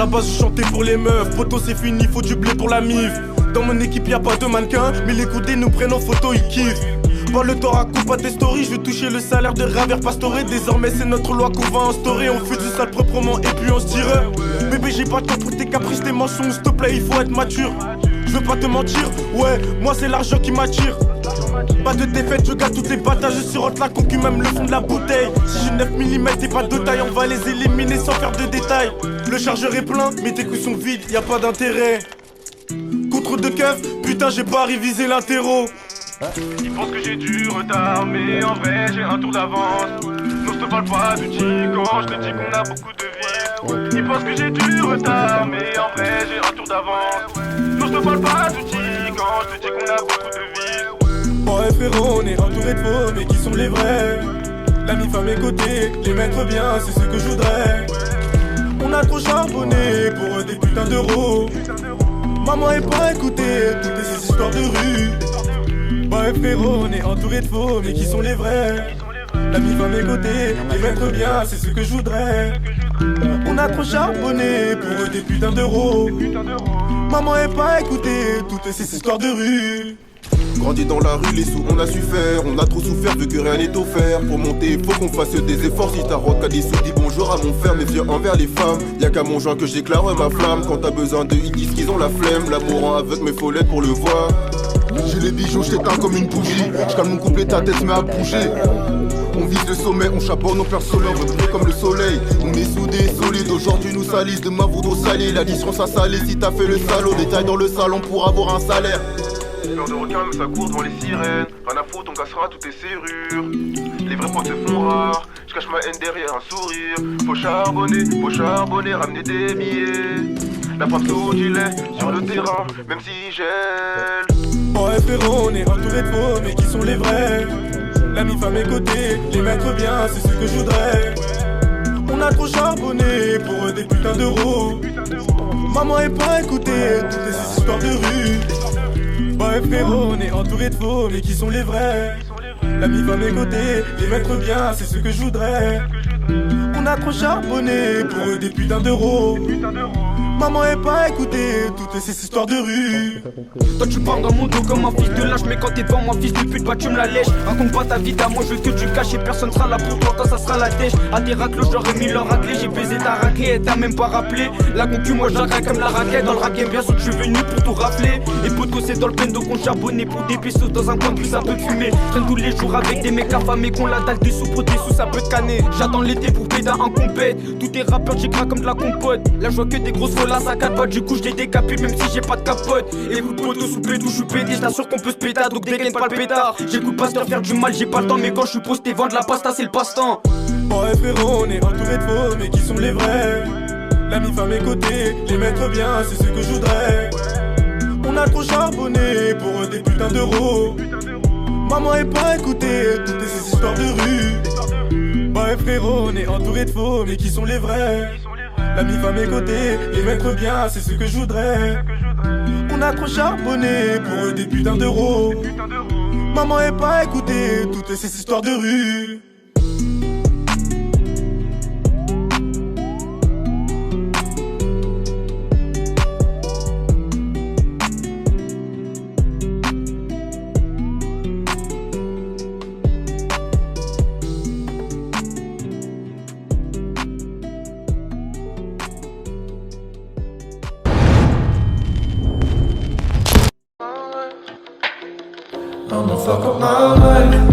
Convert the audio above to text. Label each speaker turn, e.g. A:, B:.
A: base je chantais pour les meufs. Poto c'est fini, faut du blé pour la mif. Dans mon équipe y'a pas de mannequin, mais les goudés nous prennent en photo, ils kiffent. Vois le tort à coupe à tes stories, je veux toucher le salaire de Ravère Pastoré. Désormais c'est notre loi qu'on va instaurer. On fait du sale proprement et puis on se tire. Bébé j'ai pas de temps pour tes caprices, tes mensonges, s'il te plaît il faut être mature. Je veux pas te mentir, ouais, moi c'est l'argent qui m'attire. Pas de défaite, je garde toutes les batailles, je surote la concu, même le fond de la bouteille. Si j'ai 9 mm et pas de taille, on va les éliminer sans faire de détails. Le chargeur est plein, mais tes coups sont vides, y a pas d'intérêt. Contre de keufs, putain j'ai pas révisé l'interro.
B: Ils pensent que j'ai du retard, mais en vrai j'ai un tour d'avance. Non, je te parle pas du quand je te dis qu'on a beaucoup de vies. Ils pensent que j'ai du retard, mais en vrai j'ai un tour d'avance. Non, je te parle pas du quand je te dis qu'on a beaucoup de vies.
A: Ouais frérot, on est entouré de faux, mais qui sont les vrais? La mif à mes côtés, les mettre bien, c'est ce que je voudrais. On a trop charbonné pour des putains d'euros. Maman est pas écoutée, toutes ces histoires de rue. Ouais frérot, on est entouré de faux, mais qui sont les vrais? La mif à mes côtés, les mettre bien, c'est ce que je voudrais. On a trop charbonné pour des putains d'euros. Maman est pas écoutée, toutes ces histoires de rue.
C: Grandi dans la rue, les sous on a su faire. On a trop souffert vu que rien n'est offert. Pour monter, faut qu'on fasse des efforts. Si t'as rock à des sous, dis bonjour à mon frère. Mes yeux envers les femmes. Y'a qu'à mon joint que je déclare ma flamme. Quand t'as besoin d'eux, ils disent qu'ils ont la flemme. L'amour en aveugle, mais faut l'être pour le voir. J'ai les bijoux, je t'éteins comme une bougie. J'calme mon couplet, ta tête se met à bouger. On vise le sommet, on charbonne, on perd solaire, on brille comme le soleil. On est soudés, solides, aujourd'hui nous salissent, demain voudront salir. L'addition ça salé si t'as fait le salaud. Détail dans le salon pour avoir un salaire.
B: Peur de requin mais ça court devant les sirènes. Rien à foutre, on cassera toutes tes serrures. Les vrais potes se font rares. Je cache ma haine derrière un sourire. Faut charbonner, ramener des billets. La frappe sous gilet sur le terrain, même si gèle.
A: Ouais frérot, on est entouré de faux, mais qui sont les vrais? La mif à mes côtés, les mettre bien, c'est ce que je voudrais. On a trop charbonné pour des putains d'euros. Maman est pas écoutée, toutes ces histoires de rue. Ouais frérot, on est entouré de faux, mais qui sont les vrais? La mif à mes côtés, les mettre bien, c'est ce que je voudrais. On a trop charbonné pour des putains d'euros. Maman est pas écoutée, toutes ces histoires de rue.
D: Toi tu parles dans mon dos comme un fils de lâche. Mais quand t'es devant moi fils de pute, bah tu me la lèches. Raconte pas ta vie à moi, je veux que tu caches. Et personne sera là pour toi, ça sera la dèche. À tes raclos j'aurais mis leur raclée. J'ai baisé ta raclée et t'as même pas rappelé. La concu moi j'arrête comme la raquette. Dans le raquet bien sûr que je suis venu pour tout rafler. Et poteau c'est dans le plein d'eau qu'on charbonnait. Pour des pistos dans un coin plus ça peut fumer. Traîne tous les jours avec des mecs affamés. Qu'on la dalle des sous pour des sous ça peut te canner. J'attends l'été pour péter un compète. Tous tes rappeurs j'écris comme de la compote. Là je vois que des grosses follas à 4 pattes. Du coup je les décapite même si j'ai pas de capote. Écoute poteau sous pétou je suis pété. J't'assure qu'on peut se péter donc dégaine pas le pétard. J'écoute pasteur faire du mal j'ai pas le temps. Mais quand je suis posté vendre la pasta c'est le passe-temps.
A: Ouais frérot, on est entouré de faux, mais qui sont les vrais? La mif à mes côtés, les mettre bien, c'est ce que je voudrais. On a trop charbonné pour des putains d'euros. Maman est pas écoutée, toutes ces histoires de rue. Ouais frérot, on est entouré de faux, mais qui sont les vrais? La mif à mes côtés, les mettre bien, c'est ce que je voudrais. On a trop charbonné pour des putains d'euros. Maman est pas écoutée, toutes ces histoires de rue.
E: I'ma fuck up my life.